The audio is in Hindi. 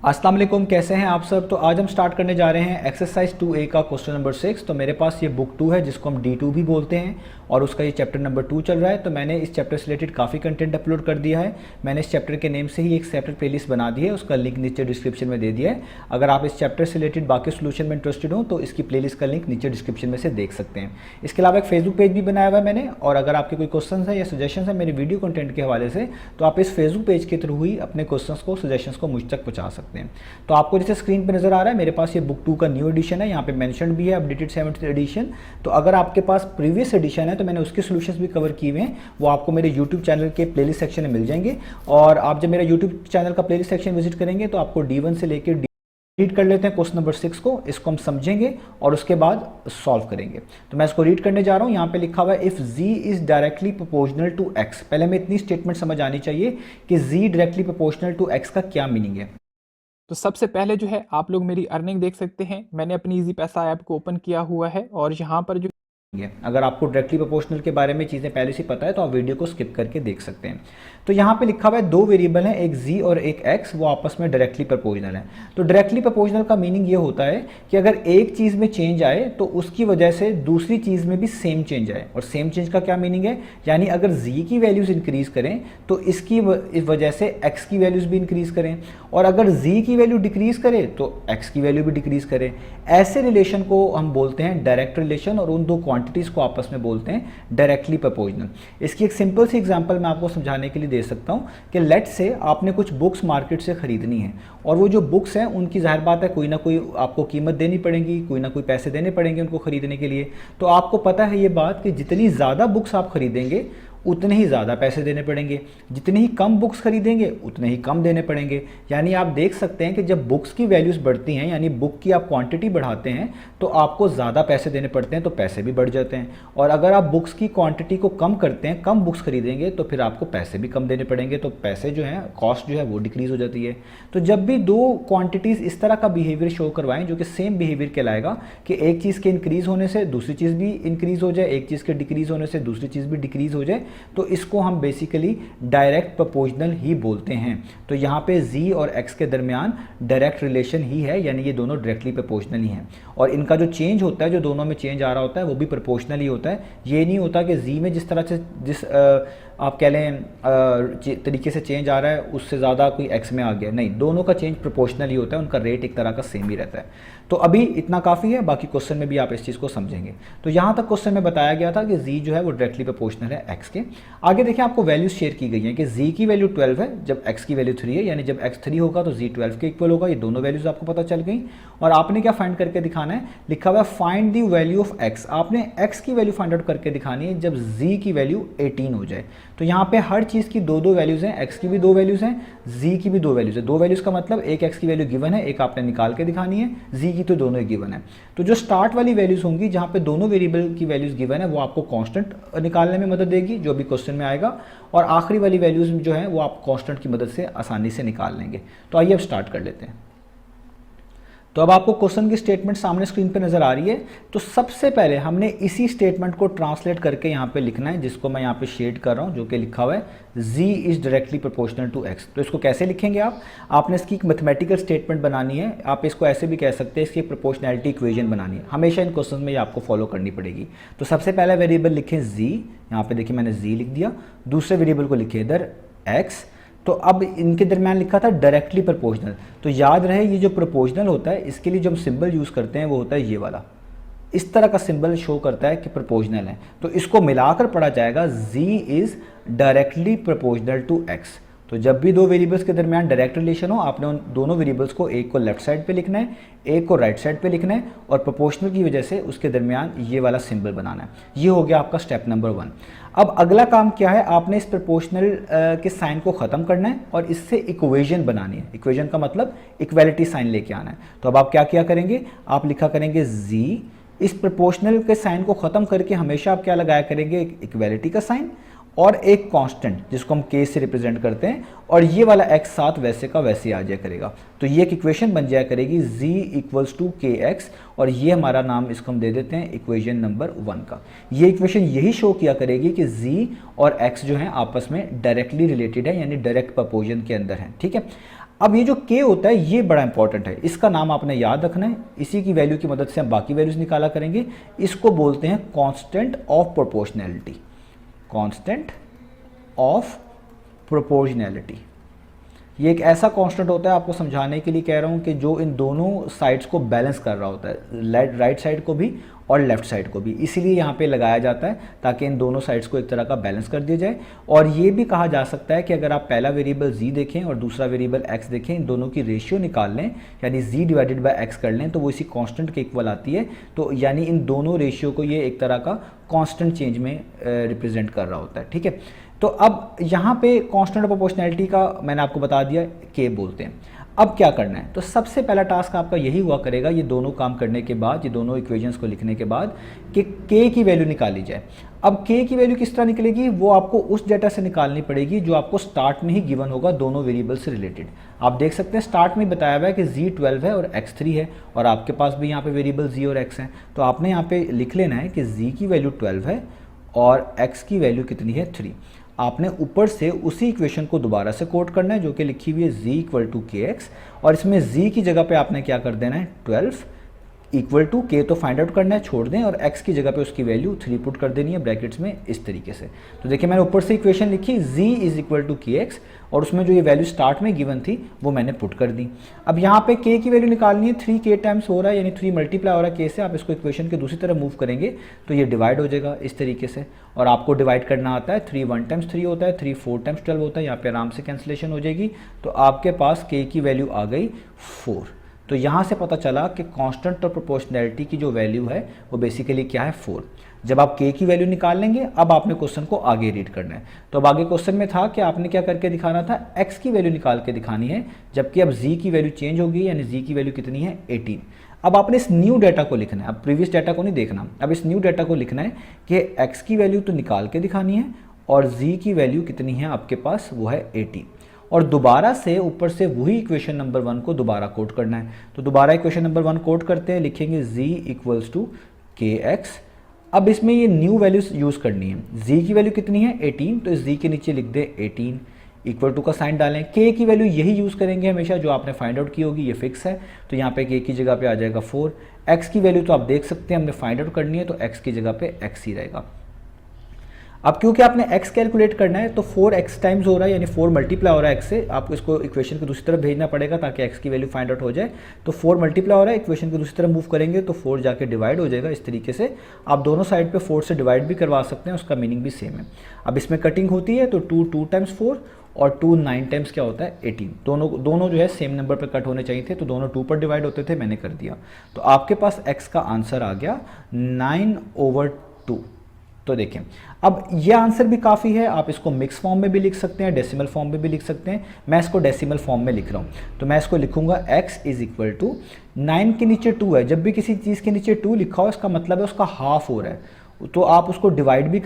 अस्सलाम वालेकुम, कैसे हैं आप सब। तो आज हम स्टार्ट करने जा रहे हैं एक्सरसाइज 2A का क्वेश्चन नंबर 6। तो मेरे पास ये बुक 2 है जिसको हम D2 भी बोलते हैं और उसका ये चैप्टर नंबर 2 चल रहा है। तो मैंने इस चैप्टर से रिलेटेड काफ़ी कंटेंट अपलोड कर दिया है। मैंने इस चैप्टर के नेम से ही एक सेपरेट प्लेलिस्ट बना दी है, उसका लिंक नीचे डिस्क्रिप्शन में दे दिया है। अगर आप इस चैप्टर से रिलेटेड बाकी सोल्यूशन में इंटरेस्टेड हो तो इसकी प्लेलिस्ट का लिंक नीचे डिस्क्रिप्शन में से देख सकते हैं। इसके अलावा एक फेसबुक पेज भी बनाया हुआ है मैंने, और अगर आपके कोई क्वेश्चन है या सजेशन है मेरे वीडियो कंटेंट के हवाले से तो आप इस फेसबुक पेज के थ्रू ही अपने क्वेश्चंस को, सजेशंस को मुझ तक पहुंचा सकते हैं। तो आपको जैसे स्क्रीन पे नजर आ रहा है, मेरे पास ये बुक 2 का न्यू एडिशन है, यहाँ पे मेंशन भी है अपडेटेड 7th एडिशन। तो अगर आपके पास प्रीवियस एडिशन है तो मैंने उसके सॉल्यूशंस भी कवर किए हुए हैं, वो आपको मेरे यूट्यूब चैनल के प्लेलिस्ट सेक्शन में मिल जाएंगे। और आप जब मेरा यूट्यूब चैनल का प्लेलिस्ट सेक्शन विजिट करेंगे तो आपको D1 से लेकर रीड कर लेते हैं क्वेश्चन नंबर 6 को, इसको हम समझेंगे और उसके बाद सॉल्व करेंगे। तो मैं इसको रीड करने जा रहा हूं। यहाँ पे लिखा हुआ है if z is directly proportional to x। पहले में इतनी स्टेटमेंट समझ आनी चाहिए कि z directly proportional to x का क्या मीनिंग है। तो सबसे पहले जो है आप लोग मेरी अर्निंग देख सकते हैं। मैंने अपनी इजी पैसा ऐप को ओपन किया हुआ है और यहाँ पर जो अगर आपको डायरेक्टली प्रोपोर्शनल के बारे में चीज़ें पहले से पता है तो आप वीडियो को स्किप करके देख सकते हैं। तो यहाँ पे लिखा हुआ है दो वेरिएबल हैं, एक z और एक x, वो आपस में डायरेक्टली प्रोपोर्शनल है। तो डायरेक्टली प्रोपोर्शनल का मीनिंग ये होता है कि अगर एक चीज़ में चेंज आए तो उसकी वजह से दूसरी चीज़ में भी सेम चेंज आए। और सेम चेंज का क्या मीनिंग है, यानी अगर z की वैल्यूज़ इंक्रीज करें तो इसकी वजह से x की वैल्यूज़ भी इंक्रीज करें, और अगर z की वैल्यू डिक्रीज करे तो x की वैल्यू भी डिक्रीज करें। ऐसे रिलेशन को हम बोलते हैं डायरेक्ट रिलेशन, और उन दो क्वांटिटीज़ को आपस में बोलते हैं डायरेक्टली प्रोपोर्शनल। इसकी एक सिंपल सी एग्जांपल मैं आपको समझाने के लिए दे सकता हूं कि लेट से आपने कुछ बुक्स मार्केट से खरीदनी है, और वो जो बुक्स हैं उनकी जाहिर बात है कोई ना कोई आपको कीमत देनी पड़ेगी, कोई ना कोई पैसे देने पड़ेंगे उनको खरीदने के लिए। तो आपको पता है ये बात कि जितनी ज़्यादा बुक्स आप खरीदेंगे उतने ही ज़्यादा पैसे देने पड़ेंगे, जितनी ही कम बुक्स खरीदेंगे उतने ही कम देने पड़ेंगे। यानी आप देख सकते हैं कि जब बुक्स की वैल्यूज़ बढ़ती हैं, यानी बुक की आप क्वांटिटी बढ़ाते हैं तो आपको ज़्यादा पैसे देने पड़ते हैं, तो पैसे भी बढ़ जाते हैं। और अगर आप बुक्स की क्वांटिटी को कम करते हैं, कम बुक्स खरीदेंगे, तो फिर आपको पैसे भी कम देने पड़ेंगे, तो पैसे जो हैं, कॉस्ट जो है वो डिक्रीज़ हो जाती है। तो जब भी दो क्वान्टिटीज़ इस तरह का बिहेवियर शो करवाएं जो कि सेम बिहेवियर कहलाएगा कि एक चीज़ के इंक्रीज़ होने से दूसरी चीज़ भी इंक्रीज़ हो जाए, एक चीज़ के डिक्रीज़ होने से दूसरी चीज़ भी डिक्रीज़ हो जाए, तो इसको हम बेसिकली डायरेक्ट प्रोपोर्शनल ही बोलते हैं। तो यहाँ पे z और x के दरमियान डायरेक्ट रिलेशन ही है, यानी ये दोनों डायरेक्टली प्रोपोर्शनल ही हैं। और इनका जो चेंज होता है, जो दोनों में चेंज आ रहा होता है, वो भी प्रोपोर्शनल ही होता है। ये नहीं होता कि z में जिस तरह से आप कह लें तरीके से चेंज आ रहा है उससे ज़्यादा कोई x में आ गया, नहीं, दोनों का चेंज प्रोपोर्शनल ही होता है, उनका रेट एक तरह का सेम ही रहता है। तो अभी इतना काफ़ी है, बाकी क्वेश्चन में भी आप इस चीज़ को समझेंगे। तो यहाँ तक क्वेश्चन में बताया गया था कि z जो है वो डायरेक्टली प्रोपोर्शनल है x के। आगे देखिए आपको वैल्यूज शेयर की गई हैं कि z की वैल्यू 12 है जब x की वैल्यू 3 है, यानी जब x 3 होगा तो z 12 के इक्वल होगा। ये दोनों वैल्यूज आपको पता चल गई। और आपने क्या फाइंड करके दिखाना है, लिखा हुआ है find the value of x। आपने x की वैल्यू फाइंड आउट करके दिखानी है जब z की वैल्यू 18 हो जाए। तो यहाँ पे हर चीज़ की दो दो वैल्यूज़ हैं, x की भी दो वैल्यूज़ हैं, z की भी दो वैल्यूज़ है। दो वैल्यूज़ का मतलब एक x की वैल्यू गिवन है, एक आपने निकाल के दिखानी है, z की तो दोनों ही गिवन है। तो जो स्टार्ट वाली वैल्यूज़ होंगी जहाँ पे दोनों वेरिएबल की वैल्यूज़ गिवन है वो आपको कांस्टेंट निकालने में मदद देगी, जो भी क्वेश्चन में आएगा। और आखिरी वाली वैल्यूज़ जो है वो आप कांस्टेंट की मदद से आसानी से निकाल लेंगे। तो आइए अब स्टार्ट कर लेते हैं। तो अब आपको क्वेश्चन की स्टेटमेंट सामने स्क्रीन पे नज़र आ रही है। तो सबसे पहले हमने इसी स्टेटमेंट को ट्रांसलेट करके यहाँ पे लिखना है, जिसको मैं यहाँ पे शेड कर रहा हूँ, जो कि लिखा हुआ है z is directly proportional to x। तो इसको कैसे लिखेंगे आपने इसकी एक मैथमेटिकल स्टेटमेंट बनानी है, आप इसको ऐसे भी कह सकते हैं, इसकी प्रोपोर्शनैलिटी इक्वेशन बनानी है। हमेशा इन क्वेश्चन में ये आपको फॉलो करनी पड़ेगी। तो सबसे पहला वेरिएबल लिखें z, यहाँ पे देखिए मैंने z लिख दिया। दूसरे वेरिएबल को लिखे इधर x। तो अब इनके दरमियान लिखा था डायरेक्टली प्रोपोर्शनल। तो याद रहे ये जो प्रोपोर्शनल होता है इसके लिए जो हम सिंबल यूज़ करते हैं वो होता है ये वाला, इस तरह का सिंबल शो करता है कि प्रोपोर्शनल है। तो इसको मिलाकर पढ़ा जाएगा z is directly proportional to x। तो जब भी दो वेरिएबल्स के दरमियान डायरेक्ट रिलेशन हो, आपने उन दोनों वेरिएबल्स को, एक को लेफ्ट साइड पे लिखना है, एक को राइट साइड पे लिखना है, और प्रोपोर्शनल की वजह से उसके दरमियान ये वाला सिंबल बनाना है। ये हो गया आपका स्टेप नंबर 1। अब अगला काम क्या है, आपने इस प्रोपोर्शनल के साइन को ख़त्म करना है और इससे इक्वेशन बनानी है। इक्वेशन का मतलब इक्वालिटी साइन लेके आना है। तो अब आप क्या किया करेंगे, आप लिखा करेंगे z, इस प्रोपोर्शनल के साइन को ख़त्म करके हमेशा आप क्या लगाया करेंगे, एक इक्वालिटी का साइन और एक कांस्टेंट जिसको हम k से रिप्रेजेंट करते हैं, और ये वाला x साथ वैसे का वैसे आ जाया करेगा। तो ये एक इक्वेशन बन जाया करेगी z इक्वल्स टू kx, और ये हमारा नाम इसको हम दे देते हैं इक्वेशन नंबर 1 का। ये इक्वेशन यही शो किया करेगी कि z और x जो है आपस में डायरेक्टली रिलेटेड है, यानी डायरेक्ट प्रोपोर्शन के अंदर है। ठीक है। अब ये जो k होता है ये बड़ा इंपॉर्टेंट है, इसका नाम आपने याद रखना है, इसी की वैल्यू की मदद से हम बाकी वैल्यूज निकाला करेंगे। इसको बोलते हैं constant of proportionality, constant of proportionality. ये एक ऐसा कांस्टेंट होता है, आपको समझाने के लिए कह रहा हूँ, कि जो इन दोनों साइड्स को बैलेंस कर रहा होता है, राइट साइड को भी और लेफ्ट साइड को भी, इसीलिए यहाँ पे लगाया जाता है ताकि इन दोनों साइड्स को एक तरह का बैलेंस कर दिया जाए। और ये भी कहा जा सकता है कि अगर आप पहला वेरिएबल z देखें और दूसरा वेरिएबल x देखें, इन दोनों की रेशियो निकाल लें, यानी z डिवाइडेड बाय x कर लें, तो वो इसी कांस्टेंट के इक्वल आती है। तो यानी इन दोनों रेशियो को ये एक तरह का कांस्टेंट चेंज में रिप्रेजेंट कर रहा होता है, ठीक है। तो अब यहाँ पे कांस्टेंट ऑफ प्रोपोर्शनैलिटी का मैंने आपको बता दिया, k बोलते हैं। अब क्या करना है, तो सबसे पहला टास्क आपका यही हुआ करेगा, ये दोनों काम करने के बाद, ये दोनों इक्वेशंस को लिखने के बाद, कि k की वैल्यू निकाली जाए। अब k की वैल्यू किस तरह निकलेगी, वो आपको उस डेटा से निकालनी पड़ेगी जो आपको स्टार्ट में ही गिवन होगा दोनों वेरिएबल से रिलेटेड। आप देख सकते हैं स्टार्ट में बताया हुआ है कि z 12 है और x 3 है, और आपके पास भी यहाँ पे वेरिएबल z और x हैं। तो आपने यहाँ पे लिख लेना है कि z की वैल्यू 12 है और x की वैल्यू कितनी है, 3। आपने ऊपर से उसी इक्वेशन को दोबारा से कोट करना है जो कि लिखी हुई है z इक्वल टू के एक्स, और इसमें z की जगह पे आपने क्या कर देना है, 12 इक्वल टू k तो फाइंड आउट करना है, छोड़ दें, और x की जगह पे उसकी वैल्यू 3 पुट कर देनी है ब्रैकेट्स में, इस तरीके से। तो देखिए मैंने ऊपर से इक्वेशन लिखी z इज इक्वल टू के एक्स, और उसमें जो ये वैल्यू स्टार्ट में गिवन थी वो मैंने पुट कर दी। अब यहाँ पे k की वैल्यू निकालनी है, 3k टाइम्स हो रहा है, यानी 3 मल्टीप्लाई हो रहा है k से। आप इसको इक्वेशन के दूसरी तरफ मूव करेंगे तो ये डिवाइड हो जाएगा इस तरीके से, और आपको डिवाइड करना आता है। 3 1 टाइम्स 3 होता है, 3 4 टाइम्स 12 होता है, यहाँ पे आराम से कैंसिलेशन हो जाएगी। तो आपके पास k की वैल्यू आ गई 4। तो यहाँ से पता चला कि कांस्टेंट और प्रोपोर्शनैलिटी की जो वैल्यू है वो बेसिकली क्या है, 4। जब आप k की वैल्यू निकाल लेंगे, अब आपने क्वेश्चन को आगे रीड करना है। तो अब आगे क्वेश्चन में था कि आपने क्या करके दिखाना था, x की वैल्यू निकाल के दिखानी है, जबकि अब z की वैल्यू चेंज होगी, यानी z की वैल्यू कितनी है, 18। अब आपने इस न्यू डाटा को लिखना है, अब प्रीवियस डाटा को नहीं देखना, अब इस न्यू डाटा को लिखना है कि x की वैल्यू तो निकाल के दिखानी है, और z की वैल्यू कितनी है आपके पास, वो है 18। और दोबारा से ऊपर से वही इक्वेशन नंबर 1 को दोबारा कोट करना है। तो दोबारा इक्वेशन नंबर 1 कोट करते हैं, लिखेंगे z इक्वल्स टू के एक्स। अब इसमें ये न्यू वैल्यूज यूज़ करनी है, z की वैल्यू कितनी है, 18, तो इस z के नीचे लिख दे 18, इक्वल टू का साइन डालें। k की वैल्यू यही यूज़ करेंगे हमेशा जो आपने फाइंड आउट की होगी, ये फिक्स है। तो यहाँ पे k की जगह पे आ जाएगा 4। x की वैल्यू तो आप देख सकते हैं हमने फाइंड आउट करनी है, तो x की जगह पे x ही रहेगा। अब क्योंकि आपने x कैलकुलेट करना है, तो 4x टाइम्स हो रहा है, यानी 4 मल्टीप्लाई हो रहा है x से, आपको इसको इक्वेशन की दूसरी तरफ भेजना पड़ेगा ताकि x की वैल्यू फाइंड आउट हो जाए। तो 4 मल्टीप्लाई हो रहा है, इक्वेशन की दूसरी तरफ मूव करेंगे तो 4 जाके डिवाइड हो जाएगा इस तरीके से। आप दोनों साइड पे 4 से डिवाइड भी करवा सकते हैं, उसका मीनिंग भी सेम है। अब इसमें कटिंग होती है, तो 2 टाइम्स 4 और 2 9 टाइम्स क्या होता है, 18। दोनों जो है सेम नंबर पर कट होने चाहिए थे, तो दोनों 2 पर डिवाइड होते थे, मैंने कर दिया। तो आपके पास x का आंसर आ गया 9/2। तो देखें, अब ये आंसर भी काफ़ी है, आप इसको मिक्स फॉर्म में भी लिख सकते हैं, डेसिमल फॉर्म में भी लिख सकते हैं। मैं इसको डेसिमल फॉर्म में लिख रहा हूँ, तो मैं इसको लिखूंगा x इज इक्वल टू 9 के नीचे 2 है। जब भी किसी चीज़ के नीचे 2 लिखा हो, इसका मतलब है उसका हाफ हो रहा है, तो आप उसको डिवाइड भी कर